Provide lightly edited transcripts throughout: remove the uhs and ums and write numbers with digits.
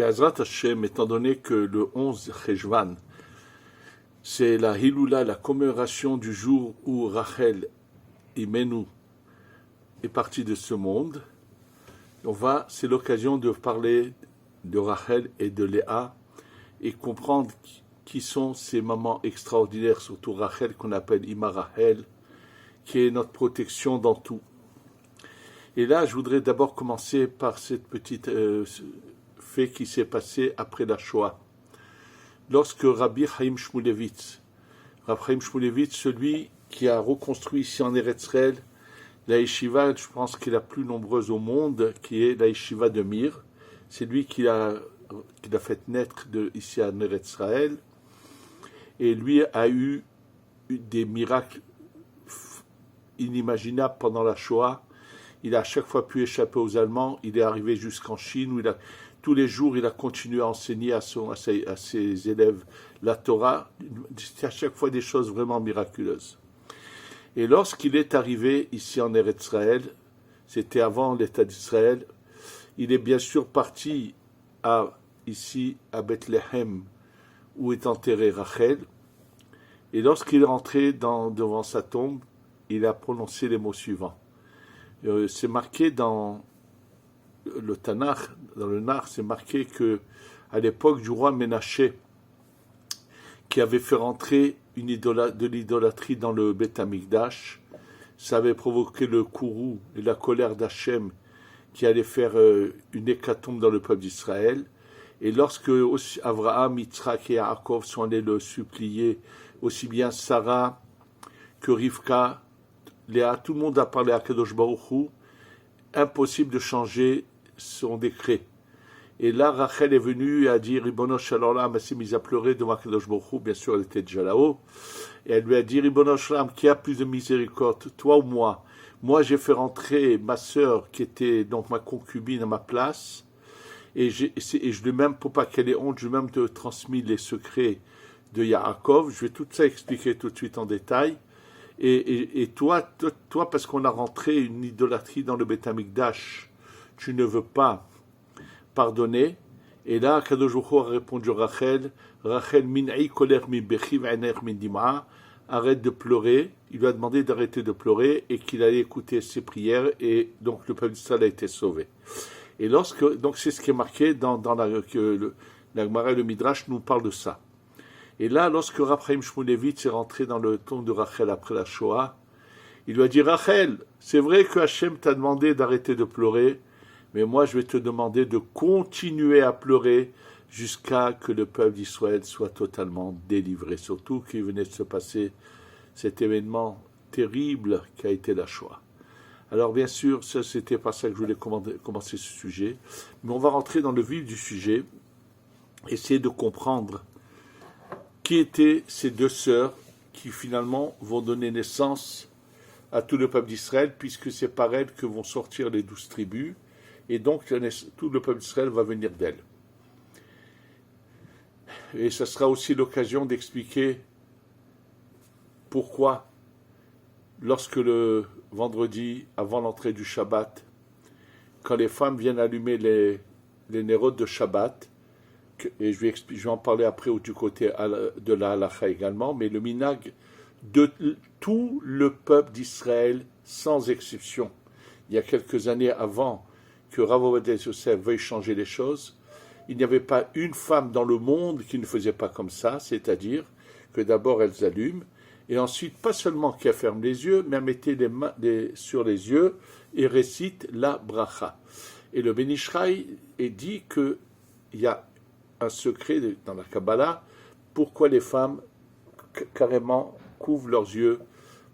Be'ezrat Hashem, étant donné que le 11 Cheshvan, c'est la Hiloula, la commémoration du jour où Rachel Imenu est partie de ce monde, c'est l'occasion de parler de Rachel et de Léa et comprendre qui sont ces mamans extraordinaires, surtout Rachel qu'on appelle Ima Rachel, qui est notre protection dans tout. Et là, je voudrais d'abord commencer par cette petite fait qui s'est passé après la Shoah. Lorsque Rabbi Chaim Shmulevitz, celui qui a reconstruit ici en Eretz Israël la yeshiva, je pense qui est la plus nombreuse au monde, qui est la yeshiva de Mir, c'est lui qui l'a fait naître ici en Eretz Israël, et lui a eu des miracles inimaginables pendant la Shoah. Il a à chaque fois pu échapper aux Allemands. Il est arrivé jusqu'en Chine où tous les jours il a continué à enseigner à ses élèves la Torah. C'était à chaque fois des choses vraiment miraculeuses. Et lorsqu'il est arrivé ici en Eretz Israël, c'était avant l'État d'Israël, il est bien sûr parti ici à Bethléem où est enterré Rachel. Et lorsqu'il est rentré devant sa tombe, il a prononcé les mots suivants. C'est marqué dans le Tanakh, dans le Nar, c'est marqué que à l'époque du roi Ménaché, qui avait fait rentrer de l'idolâtrie dans le Beth Amikdash, ça avait provoqué le courroux et la colère d'Hachem qui allait faire une hécatombe dans le peuple d'Israël. Et lorsque Abraham, Yitzhak et Yaakov sont allés le supplier, aussi bien Sarah que Rivka, Léa, tout le monde a parlé à Kadosh Baruch Hu, impossible de changer son décret. Et là, Rachel est venue et a dit, Ribono Shel Olam, elle s'est mise à pleurer devant Kadosh Baruch Hu, bien sûr elle était déjà là-haut, et elle lui a dit, Ribono Shel Olam, qui a plus de miséricorde, toi ou moi? Moi j'ai fait rentrer ma sœur, qui était donc ma concubine, à ma place, et je lui ai même, pour pas qu'elle ait honte, je lui ai même transmis les secrets de Yaakov. Je vais tout ça expliquer tout de suite en détail. Et toi, parce qu'on a rentré une idolâtrie dans le Beth Amikdash, tu ne veux pas pardonner. Et là, Kadosh Baruch Hu a répondu Rachel, min'i koler mi bechi v'ener min dim'a, arrête de pleurer. Il lui a demandé d'arrêter de pleurer et qu'il allait écouter ses prières. Et donc le peuple d'Israël a été sauvé. Et donc c'est ce qui est marqué dans la Gemara et le Midrash nous parle de ça. Et là, lorsque Rabbi Chaim Shmulevitz est rentré dans le tombe de Rachel après la Shoah, il lui a dit, Rachel, c'est vrai que Hachem t'a demandé d'arrêter de pleurer, mais moi je vais te demander de continuer à pleurer jusqu'à que le peuple d'Israël soit totalement délivré. Surtout qu'il venait de se passer cet événement terrible qui a été la Shoah. Alors bien sûr, ça c'était pas ça que je voulais commencer ce sujet, mais on va rentrer dans le vif du sujet, essayer de comprendre qui étaient ces deux sœurs qui finalement vont donner naissance à tout le peuple d'Israël, puisque c'est par elles que vont sortir les 12 tribus, et donc tout le peuple d'Israël va venir d'elles. Et ce sera aussi l'occasion d'expliquer pourquoi, lorsque le vendredi, avant l'entrée du Shabbat, quand les femmes viennent allumer les nérodes de Shabbat, et je vais en parler après du côté de la halacha également, mais le minhag de tout le peuple d'Israël, sans exception. Il y a quelques années avant que Rav Ovadia Yosef veuille changer les choses, il n'y avait pas une femme dans le monde qui ne faisait pas comme ça, c'est-à-dire que d'abord elles allument, et ensuite, pas seulement qu'elles ferment les yeux, mais elles mettaient les mains sur les yeux et récitent la bracha. Et le Ben Ishraï est dit qu'il y a un secret dans la Kabbalah, pourquoi les femmes carrément couvrent leurs yeux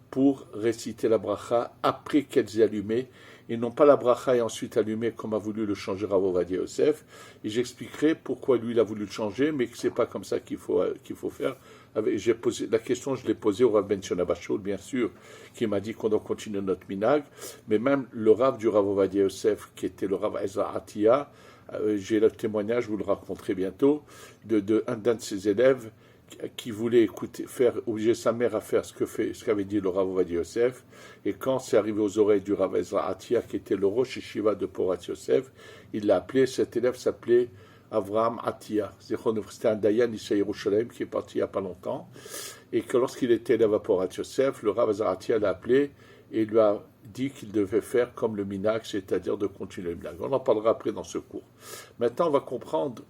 pour réciter la bracha après qu'elles aient allumé, et non pas la bracha et ensuite allumée comme a voulu le changer Rav Ovadia Yosef. Et j'expliquerai pourquoi lui il a voulu le changer, mais que c'est pas comme ça qu'il faut faire. J'ai posé la question, je l'ai posée au Rav Ben Shona Bashul, bien sûr, qui m'a dit qu'on doit continuer notre minhag, mais même le Rav du Rav Ovadia Yosef, qui était le Rav Ezra Atiya, j'ai le témoignage, je vous le raconterai bientôt, d'un de ses élèves qui voulait obliger sa mère à faire ce qu'avait dit le Rav Ovadia Yosef, et quand c'est arrivé aux oreilles du Rav Ezra Atiya, qui était le Rosh Yeshiva de Porat Yosef, il l'a appelé, cet élève s'appelait Avraham Atia. C'était un Dayan ici à Yerushalayim qui est parti il n'y a pas longtemps. Et que lorsqu'il était élève à Porat Yosef, le Rav Azaratia l'a appelé et lui a dit qu'il devait faire comme le minag, c'est-à-dire de continuer le minag. On en parlera après dans ce cours. Maintenant, on va comprendre,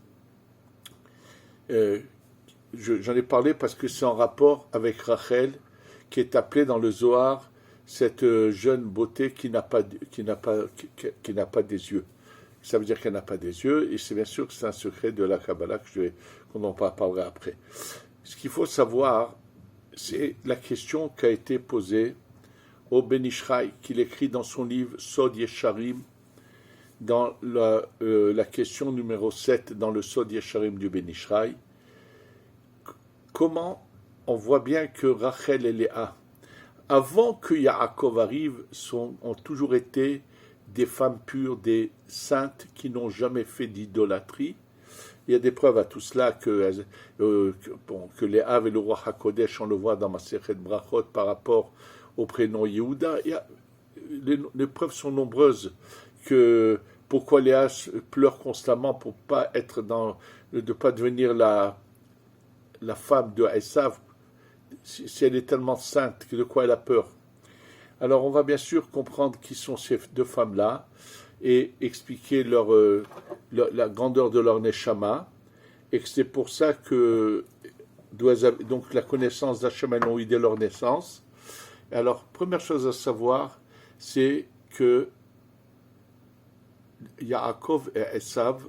j'en ai parlé parce que c'est en rapport avec Rachel, qui est appelée dans le Zohar, cette jeune beauté qui n'a pas des yeux. Ça veut dire qu'elle n'a pas des yeux, et c'est bien sûr que c'est un secret de la Kabbalah qu'on en parlera après. Ce qu'il faut savoir, c'est la question qui a été posée au Ben Ishraï, qu'il écrit dans son livre Sod Yesharim, dans la question numéro 7, dans le Sod Yesharim du Ben Ishraï. Comment on voit bien que Rachel et Léa, avant que Yaakov arrive, ont toujours été des femmes pures, des saintes qui n'ont jamais fait d'idolâtrie. Il y a des preuves à tout cela que Léa avait le roi HaKodesh, on le voit dans Masechet Brachot par rapport au prénom Yehuda. Les preuves sont nombreuses que pourquoi Léa pleure constamment pour pas de pas devenir la femme de Esav, si elle est tellement sainte, de quoi elle a peur. Alors on va bien sûr comprendre qui sont ces deux femmes-là et expliquer la grandeur de leur neshama, et que c'est pour ça que donc la connaissance d'Hachem, elles l'ont eu dès leur naissance. Alors, première chose à savoir, c'est que Yaakov et Esav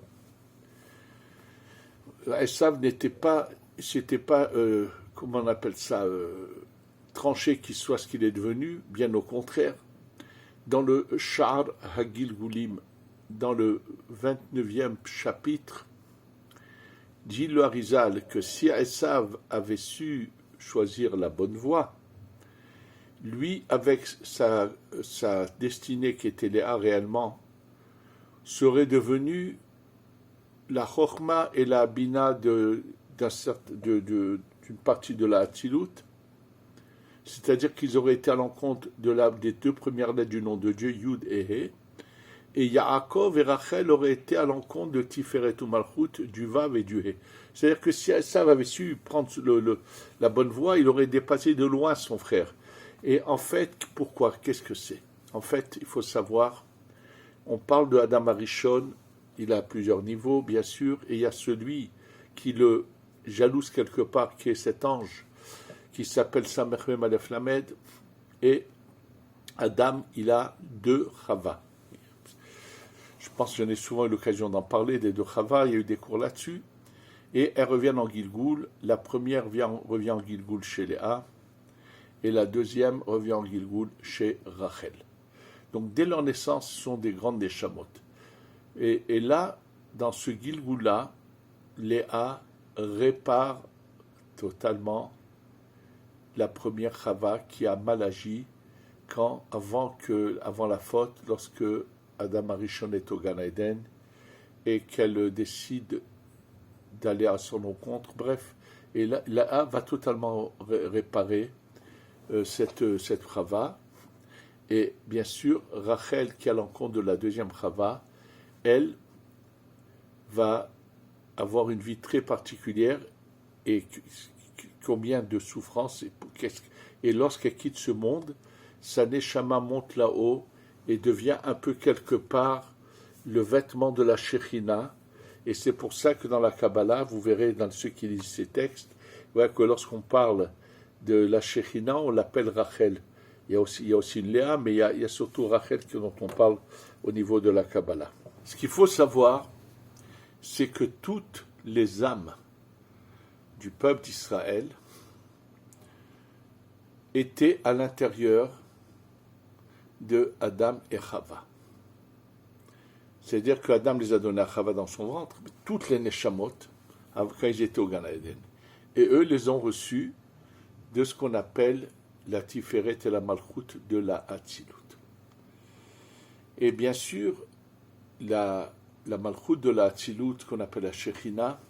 n'était pas, comment on appelle ça, tranché qu'il soit ce qu'il est devenu, bien au contraire. Dans le Sha'ar HaGilgulim, dans le 29e chapitre, dit le Harizal que si Esav avait su choisir la bonne voie, lui, avec sa destinée qui était Léa réellement, serait devenu la Chochma et la Bina d'une partie de la Hatzilut, c'est-à-dire qu'ils auraient été à l'encontre des deux premières lettres du nom de Dieu, Yud et He, et Yaakov et Rachel auraient été à l'encontre de Tiferet ou Malchut, du Vav et du He. C'est-à-dire que si Esav avait su prendre la bonne voie, il aurait dépassé de loin son frère. Et en fait, pourquoi? Qu'est-ce que c'est? En fait, il faut savoir, on parle de Adam Arishon, il a plusieurs niveaux, bien sûr, et il y a celui qui le jalouse quelque part, qui est cet ange, qui s'appelle Samerhem Aleph Lamed, et Adam, il a deux Chava. Je pense que j'en ai souvent eu l'occasion d'en parler, des deux Chava, il y a eu des cours là-dessus, et elles reviennent en Gilgoul. La première revient en Gilgoul chez Léa, et la deuxième revient en Gilgoul chez Rachel. Donc dès leur naissance, ce sont des grandes neshamot. Et là, dans ce Gilgoul-là, Léa répare totalement la première Chava qui a mal agi avant la faute, lorsque Adam Arishon est au Gan Eden et qu'elle décide d'aller à son encontre. Bref, et Léa va totalement réparer cette Chava. Et bien sûr, Rachel, qui est à l'encontre de la deuxième Chava, elle va avoir une vie très particulière et combien de souffrances. Et lorsqu'elle quitte ce monde, sa neshama monte là-haut et devient un peu quelque part le vêtement de la Shekhinah. Et c'est pour ça que dans la Kabbalah, vous verrez dans ceux qui lisent ces textes, que lorsqu'on parle de la Shekhinah, on l'appelle Rachel. Il y a aussi une Léa, mais il y a surtout Rachel dont on parle au niveau de la Kabbalah. Ce qu'il faut savoir, c'est que toutes les âmes du peuple d'Israël étaient à l'intérieur de Adam et Chava. C'est-à-dire qu'Adam les a données à Chava dans son ventre, toutes les neshamot, quand ils étaient au Gan Eden. Et eux les ont reçus de ce qu'on appelle la Tiferet et la Malchut de la Hatzilut. Et bien sûr, la Malchut de la Hatzilut, qu'on appelle la Shekhinah,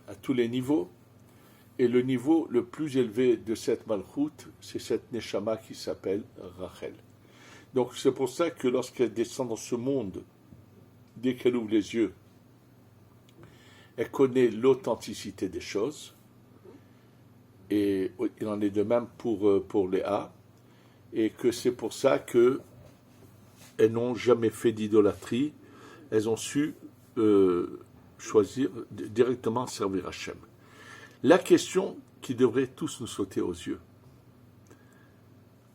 à tous les niveaux, et le niveau le plus élevé de cette Malchut, c'est cette Neshama qui s'appelle Rachel. Donc c'est pour ça que lorsqu'elle descend dans ce monde, dès qu'elle ouvre les yeux, elle connaît l'authenticité des choses, et il en est de même pour Léa, et que c'est pour ça qu'elles n'ont jamais fait d'idolâtrie, elles ont su choisir directement servir Hachem. La question qui devrait tous nous sauter aux yeux,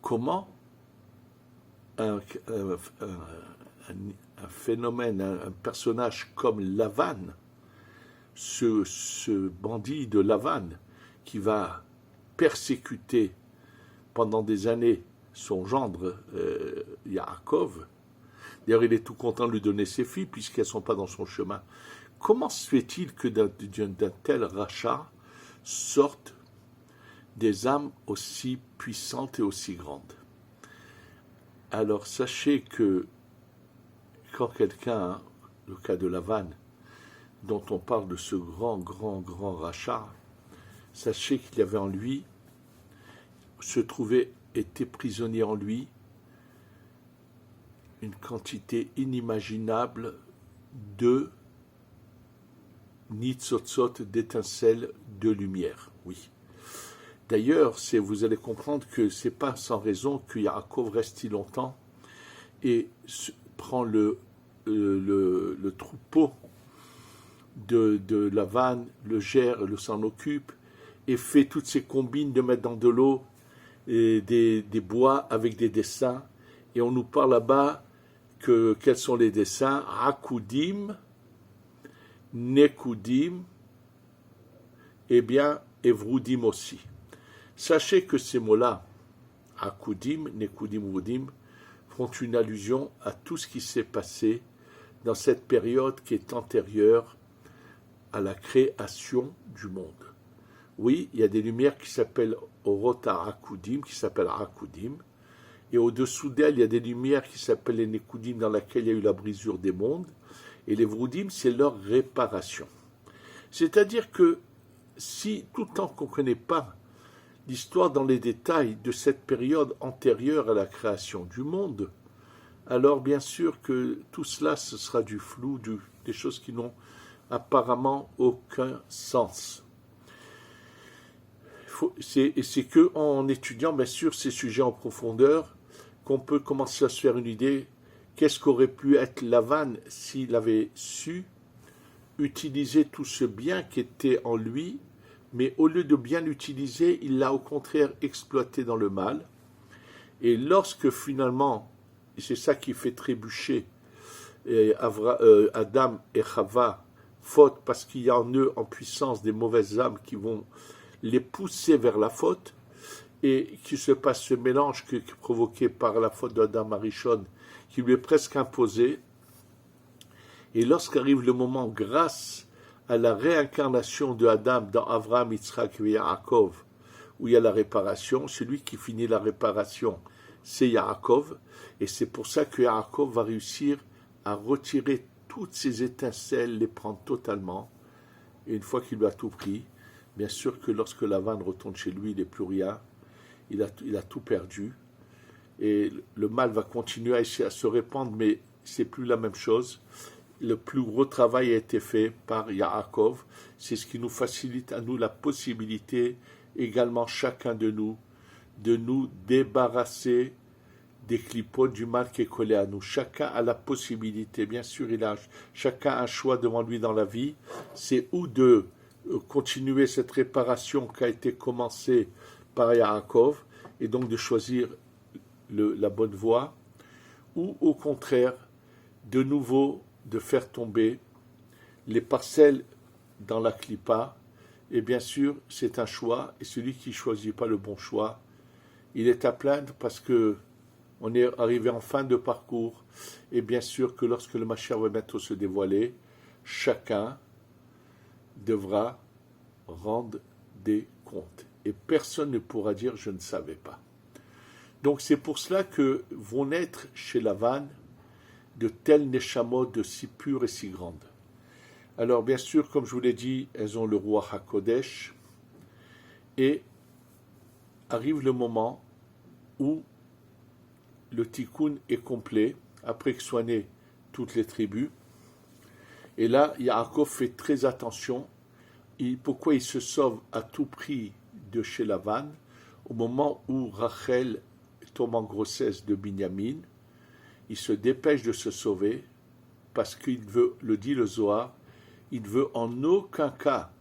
comment un phénomène, un personnage comme Lavan, ce bandit de Lavan, qui va persécuter pendant des années son gendre Yaakov, d'ailleurs il est tout content de lui donner ses filles puisqu'elles ne sont pas dans son chemin. Comment se fait-il que d'un tel rachat sortent des âmes aussi puissantes et aussi grandes? Alors sachez que quand quelqu'un, le cas de Lavan, dont on parle de ce grand rachat, sachez qu'il y avait en lui, était prisonnier en lui, une quantité inimaginable de nitzotzot, d'étincelles de lumière, oui. D'ailleurs, vous allez comprendre que ce n'est pas sans raison que Yaakov reste si longtemps et prend le troupeau de Lavan, le gère, s'en occupe, et fait toutes ces combines de mettre dans de l'eau et des bois avec des dessins. Et on nous parle là-bas quels sont les dessins? Akudim, Nekudim, et bien Evrudim aussi. Sachez que ces mots-là, Akudim, Nekudim, Evrudim, font une allusion à tout ce qui s'est passé dans cette période qui est antérieure à la création du monde. Oui, il y a des lumières qui s'appellent Orota Akudim, qui s'appellent Akudim, et au-dessous d'elles, il y a des lumières qui s'appellent les Nekudim, dans laquelle il y a eu la brisure des mondes, et les Vroudim, c'est leur réparation. C'est-à-dire que si, tout le temps qu'on ne connaît pas l'histoire dans les détails de cette période antérieure à la création du monde, alors bien sûr que tout cela, ce sera du flou, des choses qui n'ont apparemment aucun sens. C'est qu'en étudiant bien sûr ces sujets en profondeur qu'on peut commencer à se faire une idée qu'est-ce qu'aurait pu être Lavan s'il avait su utiliser tout ce bien qui était en lui, mais au lieu de bien l'utiliser, il l'a au contraire exploité dans le mal. Et lorsque finalement, et c'est ça qui fait trébucher Adam et Chava, faute parce qu'il y a en eux en puissance des mauvaises âmes qui vont les pousser vers la faute, et qui se passe ce mélange qui est provoqué par la faute d'Adam Arishon, qui lui est presque imposé. Et lorsqu'arrive le moment, grâce à la réincarnation de Adam dans Avraham, Yitzhak et Yaakov, où il y a la réparation, celui qui finit la réparation, c'est Yaakov, et c'est pour ça que Yaakov va réussir à retirer toutes ces étincelles, les prendre totalement, et une fois qu'il lui a tout pris, bien sûr que lorsque Lavan retourne chez lui, il n'est plus rien, il a tout perdu, et le mal va continuer à se répandre, mais c'est plus la même chose. Le plus gros travail a été fait par Yaakov, c'est ce qui nous facilite à nous la possibilité, également chacun de nous débarrasser des clipotes du mal qui est collé à nous. Chacun a la possibilité, bien sûr, chacun a un choix devant lui dans la vie, c'est ou de continuer cette réparation qui a été commencée par Yaakov, et donc de choisir la bonne voie, ou au contraire, de nouveau, de faire tomber les parcelles dans la clipa, et bien sûr, c'est un choix, et celui qui ne choisit pas le bon choix, il est à plaindre parce que on est arrivé en fin de parcours, et bien sûr que lorsque le Mashiach va bientôt se dévoiler, chacun devra rendre des comptes. Et personne ne pourra dire « je ne savais pas ». Donc c'est pour cela que vont naître chez Lavan de telles neshamot de si pures et si grandes. Alors bien sûr, comme je vous l'ai dit, elles ont le roi HaKodesh, et arrive le moment où le tikkun est complet, après que soient nées toutes les tribus, Et là, Yaakov fait très attention. Pourquoi il se sauve à tout prix de chez Lavan? Au moment où Rachel tombe en grossesse de Binyamin, il se dépêche de se sauver parce qu'il veut, le dit le Zohar, il ne veut en aucun cas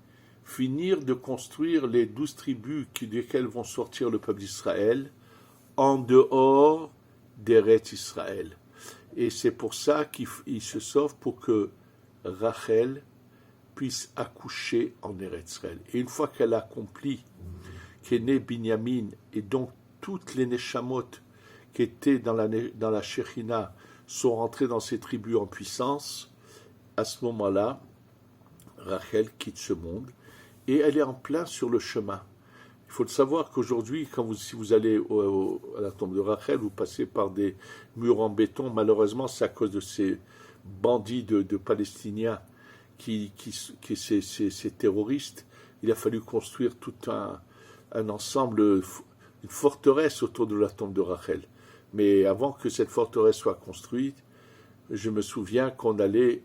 finir de construire les 12 tribus desquelles vont sortir le peuple d'Israël en dehors d'Eretz Israël. Et c'est pour ça qu'il se sauve pour que Rachel puisse accoucher en Eretz Israël. Et une fois qu'elle a accompli, qu'est né Binyamin, et donc toutes les Neshamot qui étaient dans la Shekhinah sont rentrées dans ces tribus en puissance, à ce moment-là, Rachel quitte ce monde et elle est en plein sur le chemin. Il faut le savoir qu'aujourd'hui, si vous allez à la tombe de Rachel, vous passez par des murs en béton. Malheureusement, c'est à cause de ces bandits de Palestiniens, ces terroristes. Il a fallu construire tout un ensemble, une forteresse autour de la tombe de Rachel. Mais avant que cette forteresse soit construite, je me souviens qu'on allait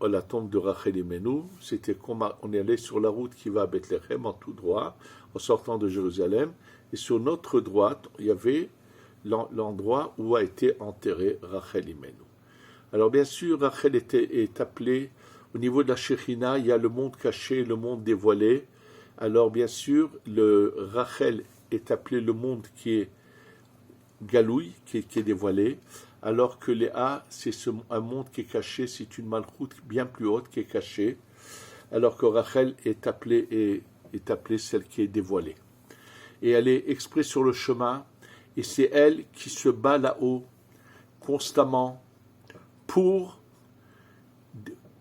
à la tombe de Rachel Imenu, c'était comme on allait sur la route qui va à Bethléem en tout droit, en sortant de Jérusalem, et sur notre droite, il y avait l'endroit où a été enterré Rachel Imenu. Alors bien sûr, Rachel est appelée, au niveau de la Shekhinah, il y a le monde caché, le monde dévoilé. Alors bien sûr, Rachel est appelé le monde qui est Galoui, qui est dévoilé, alors que Léa, c'est un monde qui est caché, c'est une malchoute bien plus haute qui est cachée, alors que Rachel est appelée celle qui est dévoilée. Et elle est exprès sur le chemin, et c'est elle qui se bat là-haut constamment pour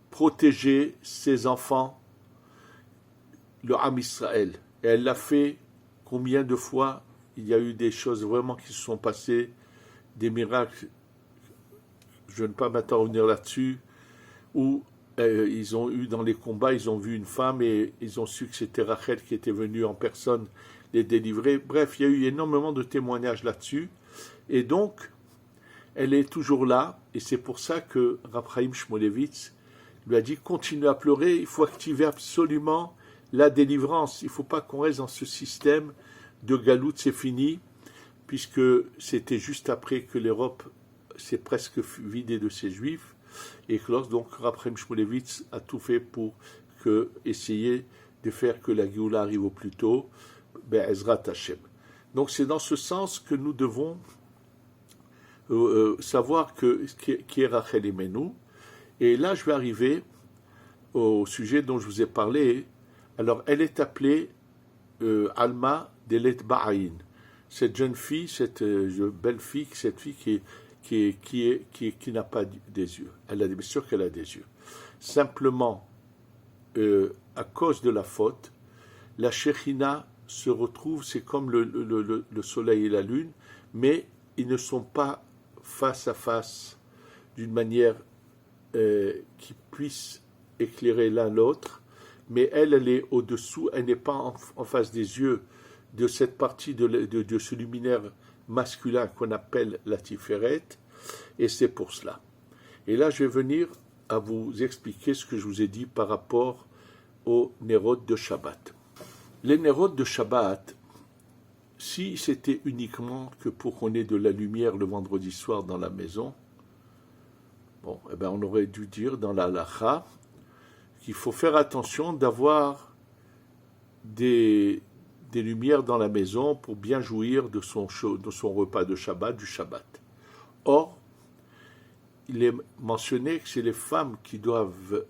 protéger ses enfants, le Ham Israël. Et elle l'a fait combien de fois? Il y a eu des choses vraiment qui se sont passées, des miracles, je ne vais pas m'intervenir là-dessus, où ils ont eu dans les combats, ils ont vu une femme et ils ont su que c'était Rachel qui était venue en personne les délivrer. Bref, il y a eu énormément de témoignages là-dessus. Et donc, elle est toujours là, et c'est pour ça que Rav Chaim Shmulevitz lui a dit, continue à pleurer, il faut activer absolument la délivrance. Il ne faut pas qu'on reste dans ce système de galout, c'est fini, puisque c'était juste après que l'Europe s'est presque vidée de ses juifs, et que donc Rav Chaim Shmulevitz a tout fait pour essayer de faire que la Géoula arrive au plus tôt, Ezrat Hashem. Donc c'est dans ce sens que nous devons savoir qui est Rachel Imenu. Et là je vais arriver au sujet dont je vous ai parlé. Alors elle est appelée Alma Delet Ba'ain. Cette jeune fille, cette belle fille, cette fille qui n'a pas des yeux. Elle a bien sûr qu'elle a des yeux. Simplement, à cause de la faute, la Shekhinah se retrouve, c'est comme le soleil et la lune, mais ils ne sont pas face à face d'une manière qui puisse éclairer l'un l'autre, mais elle est au-dessous, elle n'est pas en face des yeux de cette partie de ce luminaire masculin qu'on appelle la Tiferet, et c'est pour cela. Et là, je vais venir à vous expliquer ce que je vous ai dit par rapport aux Nérot de Shabbat. Les Nérot de Shabbat, si c'était uniquement que pour qu'on ait de la lumière le vendredi soir dans la maison, bon, eh ben on aurait dû dire dans la halakha qu'il faut faire attention d'avoir des lumières dans la maison pour bien jouir de son repas de Shabbat, du Shabbat. Or, il est mentionné que c'est les femmes qui doivent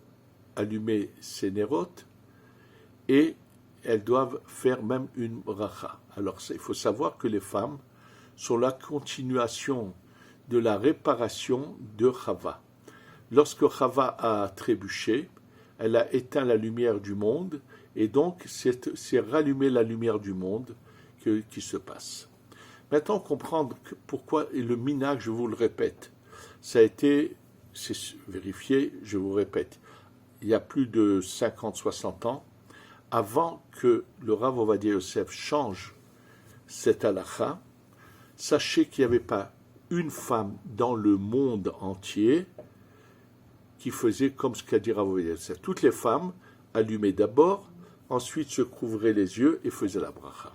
allumer ces nérotes et elles doivent faire même une bracha. Alors, il faut savoir que les femmes sont la continuation de la réparation de Chava. Lorsque Chava a trébuché, elle a éteint la lumière du monde, et donc c'est rallumer la lumière du monde qui se passe. Maintenant, comprendre pourquoi, et le minhag, je vous le répète, c'est vérifié, je vous répète, il y a plus de 50-60 ans, avant que le Rav Ovadia Yosef change cette halakha, sachez qu'il n'y avait pas une femme dans le monde entier qui faisaient comme ce qu'a dit Rav Ovadia Yosef. Toutes les femmes allumaient d'abord, ensuite se couvraient les yeux et faisaient la bracha.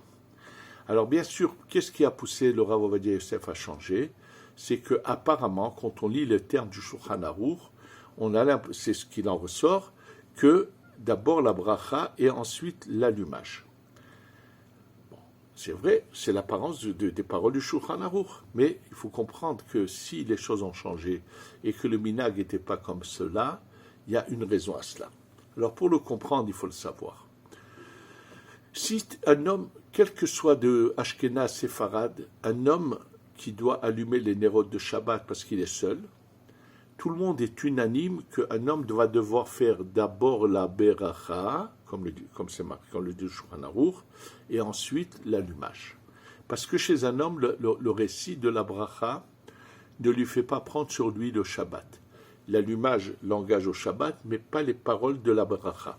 Alors bien sûr, qu'est-ce qui a poussé le Rav Ovadia Yosef à changer? C'est que apparemment, quand on lit le terme du Shulchan Aruch, c'est ce qu'il en ressort, que d'abord la bracha et ensuite l'allumage. Bon, c'est vrai, c'est l'apparence des paroles du Shulchan Aruch, mais il faut comprendre que si les choses ont changé et que le minhag n'était pas comme cela, il y a une raison à cela. Alors pour le comprendre, il faut le savoir. Si un homme, quel que soit de Ashkenaz, Séfarad, un homme qui doit allumer les nérodes de Shabbat parce qu'il est seul, tout le monde est unanime qu'un homme va devoir faire d'abord la beracha, comme c'est marqué dans le Shulchan Aruch, et ensuite l'allumage. Parce que chez un homme, le récit de la bracha ne lui fait pas prendre sur lui le Shabbat. L'allumage l'engage au Shabbat, mais pas les paroles de la bracha.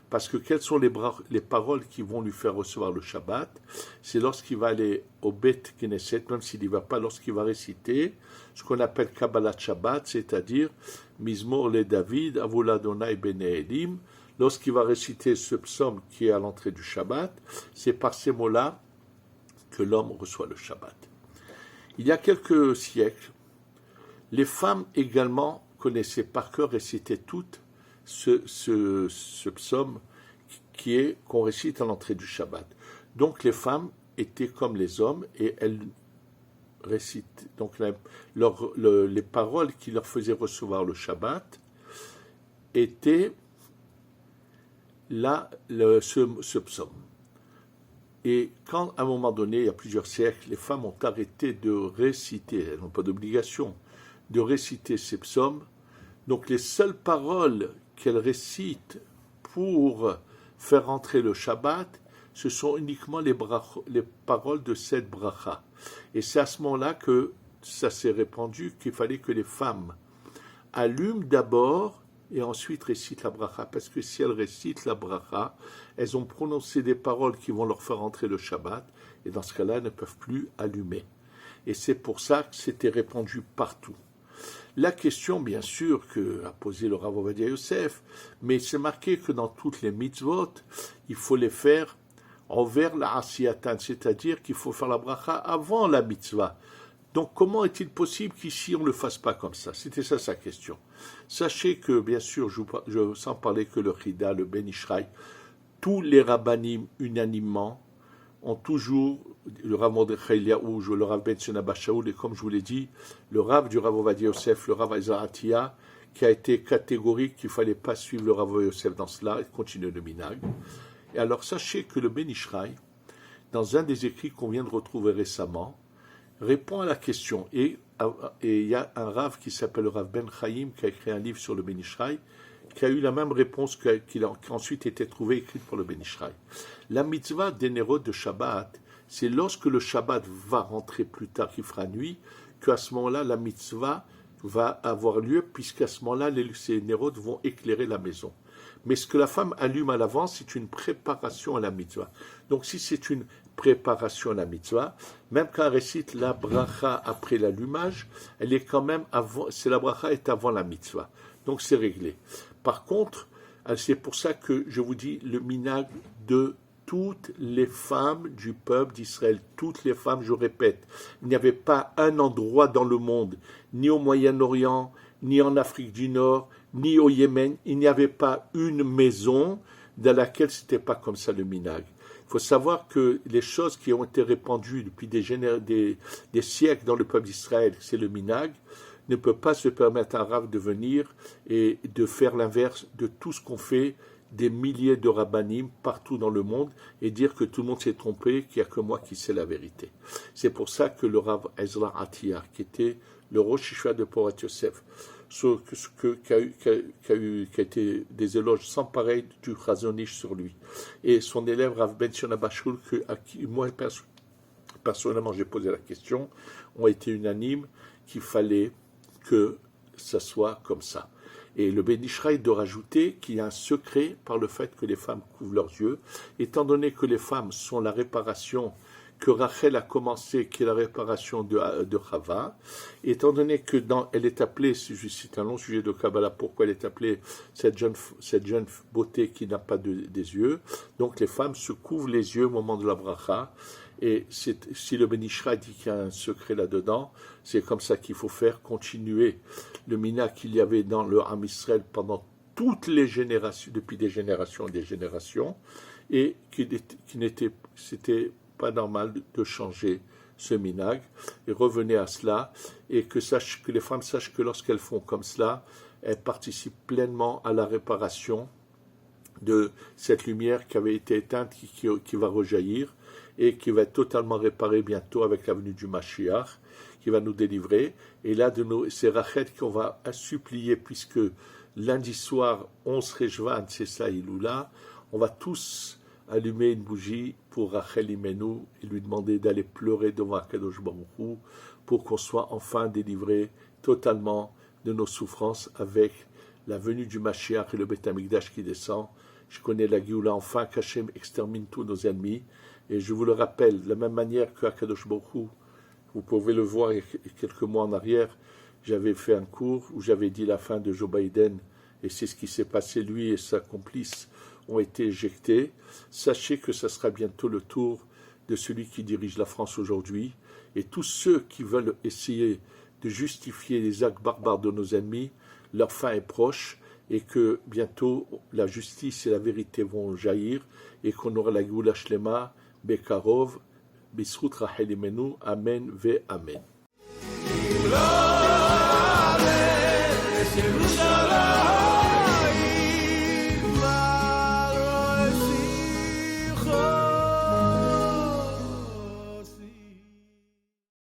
Parce que quelles sont les paroles qui vont lui faire recevoir le Shabbat? C'est lorsqu'il va aller au Bet Knesset, même s'il n'y va pas, lorsqu'il va réciter ce qu'on appelle Kabbalat Shabbat, c'est-à-dire Mizmor le David, Avul Adonai Bene Elim. Lorsqu'il va réciter ce psaume qui est à l'entrée du Shabbat, c'est par ces mots-là que l'homme reçoit le Shabbat. Il y a quelques siècles, les femmes également connaissaient par cœur, récitaient toutes ce psaume qu'on récite à l'entrée du Shabbat. Donc les femmes étaient comme les hommes et elles récitent. Donc les paroles qui leur faisaient recevoir le Shabbat étaient là ce psaume. Et quand à un moment donné, il y a plusieurs siècles, les femmes ont arrêté de réciter, elles n'ont pas d'obligation de réciter ces psaumes, donc les seules paroles qu'elle récite pour faire entrer le Shabbat, ce sont uniquement les paroles de cette bracha. Et c'est à ce moment-là que ça s'est répandu qu'il fallait que les femmes allument d'abord et ensuite récitent la bracha. Parce que si elles récitent la bracha, elles ont prononcé des paroles qui vont leur faire entrer le Shabbat, et dans ce cas-là, elles ne peuvent plus allumer. Et c'est pour ça que c'était répandu partout. La question, bien sûr, qu'a posé le Rav Ovadia Yosef, mais c'est marqué que dans toutes les mitzvot, il faut les faire envers la asiyatan, c'est-à-dire qu'il faut faire la bracha avant la mitzvah. Donc comment est-il possible qu'ici on ne le fasse pas comme ça? C'était ça sa question. Sachez que, bien sûr, je sans parler que le Chida, le Ben Ishraï, tous les rabbanim unanimement ont toujours, le Rav Mordechai Eliaou, le Rav Ben Tzona Shaul, et comme je vous l'ai dit, le Rav du Rav Ovadia Yosef, le Rav Ezra Atiya, qui a été catégorique qu'il ne fallait pas suivre le Rav Ovadia Yosef dans cela, et continuer le minhag. Et alors sachez que le Ben Ishraï, dans un des écrits qu'on vient de retrouver récemment, répond à la question. Et il y a un Rav qui s'appelle le Rav Ben Chaim, qui a écrit un livre sur le Ben Ishraï, qui a eu la même réponse qui a ensuite été trouvée écrite pour le Ben Ishraï. La mitzvah des nérodes de Shabbat, c'est lorsque le Shabbat va rentrer plus tard, qu'il fera nuit, qu'à ce moment-là, la mitzvah va avoir lieu, puisqu'à ce moment-là, ces nérodes vont éclairer la maison. Mais ce que la femme allume à l'avance, c'est une préparation à la mitzvah. Donc si c'est une préparation à la mitzvah, même quand elle récite la bracha après l'allumage, elle est quand même avant, la bracha est avant la mitzvah. Donc c'est réglé. Par contre, c'est pour ça que je vous dis le minhag de toutes les femmes du peuple d'Israël, toutes les femmes, je répète, il n'y avait pas un endroit dans le monde, ni au Moyen-Orient, ni en Afrique du Nord, ni au Yémen, il n'y avait pas une maison dans laquelle ce n'était pas comme ça le minhag. Il faut savoir que les choses qui ont été répandues depuis des siècles dans le peuple d'Israël, c'est le minhag, ne peut pas se permettre à un rav de venir et de faire l'inverse de tout ce qu'on fait des milliers de rabbanim partout dans le monde et dire que tout le monde s'est trompé, qu'il n'y a que moi qui sais la vérité. C'est pour ça que le Rav Ezra Atiya, qui était le Rosh Yeshiva de Porat Yosef, qui a été des éloges sans pareil du Chazon Ish sur lui, et son élève Rav Ben Tzona Shaul, à qui moi personnellement j'ai posé la question, ont été unanimes qu'il fallait que ça soit comme ça. Et le Ben Ishraï de rajouter qu'il y a un secret par le fait que les femmes couvrent leurs yeux, étant donné que les femmes sont la réparation que Rachel a commencé, qui est la réparation de Chava. Et étant donné que elle est appelée, c'est un long sujet de Kabbalah, pourquoi elle est appelée cette jeune beauté qui n'a pas des yeux. Donc les femmes se couvrent les yeux au moment de la bracha. Et si le Ben Ishra dit qu'il y a un secret là-dedans, c'est comme ça qu'il faut faire, continuer le mina qu'il y avait dans le Ham Israël pendant toutes les générations, depuis des générations et des générations, et c'était pas normal de changer ce minag, et revenez à cela, et que les femmes sachent que lorsqu'elles font comme cela, elles participent pleinement à la réparation de cette lumière qui avait été éteinte, qui va rejaillir, et qui va être totalement réparée bientôt avec la venue du Mashiach, qui va nous délivrer. Et là, c'est Rachel qu'on va supplier, puisque lundi soir, 11 Rejvan, c'est ça, Iloula, on va tous allumer une bougie pour Rachel Imenu et lui demander d'aller pleurer devant Akadosh Baruch Hu pour qu'on soit enfin délivré totalement de nos souffrances avec la venue du Mashiach et le Beth Amikdash qui descend. Je connais la Géoula, enfin qu'Hachem extermine tous nos ennemis. Et je vous le rappelle, de la même manière que Akadosh Baruch Hu, vous pouvez le voir il y a quelques mois en arrière, j'avais fait un cours où j'avais dit la fin de Joe Biden, et c'est ce qui s'est passé, lui et sa complice ont été éjectés. Sachez que ce sera bientôt le tour de celui qui dirige la France aujourd'hui, et tous ceux qui veulent essayer de justifier les actes barbares de nos ennemis, leur fin est proche, et que bientôt la justice et la vérité vont jaillir, et qu'on aura la Géoula Shlema, Bekarov, Bisrut Rachel Imenu, Amen ve Amen.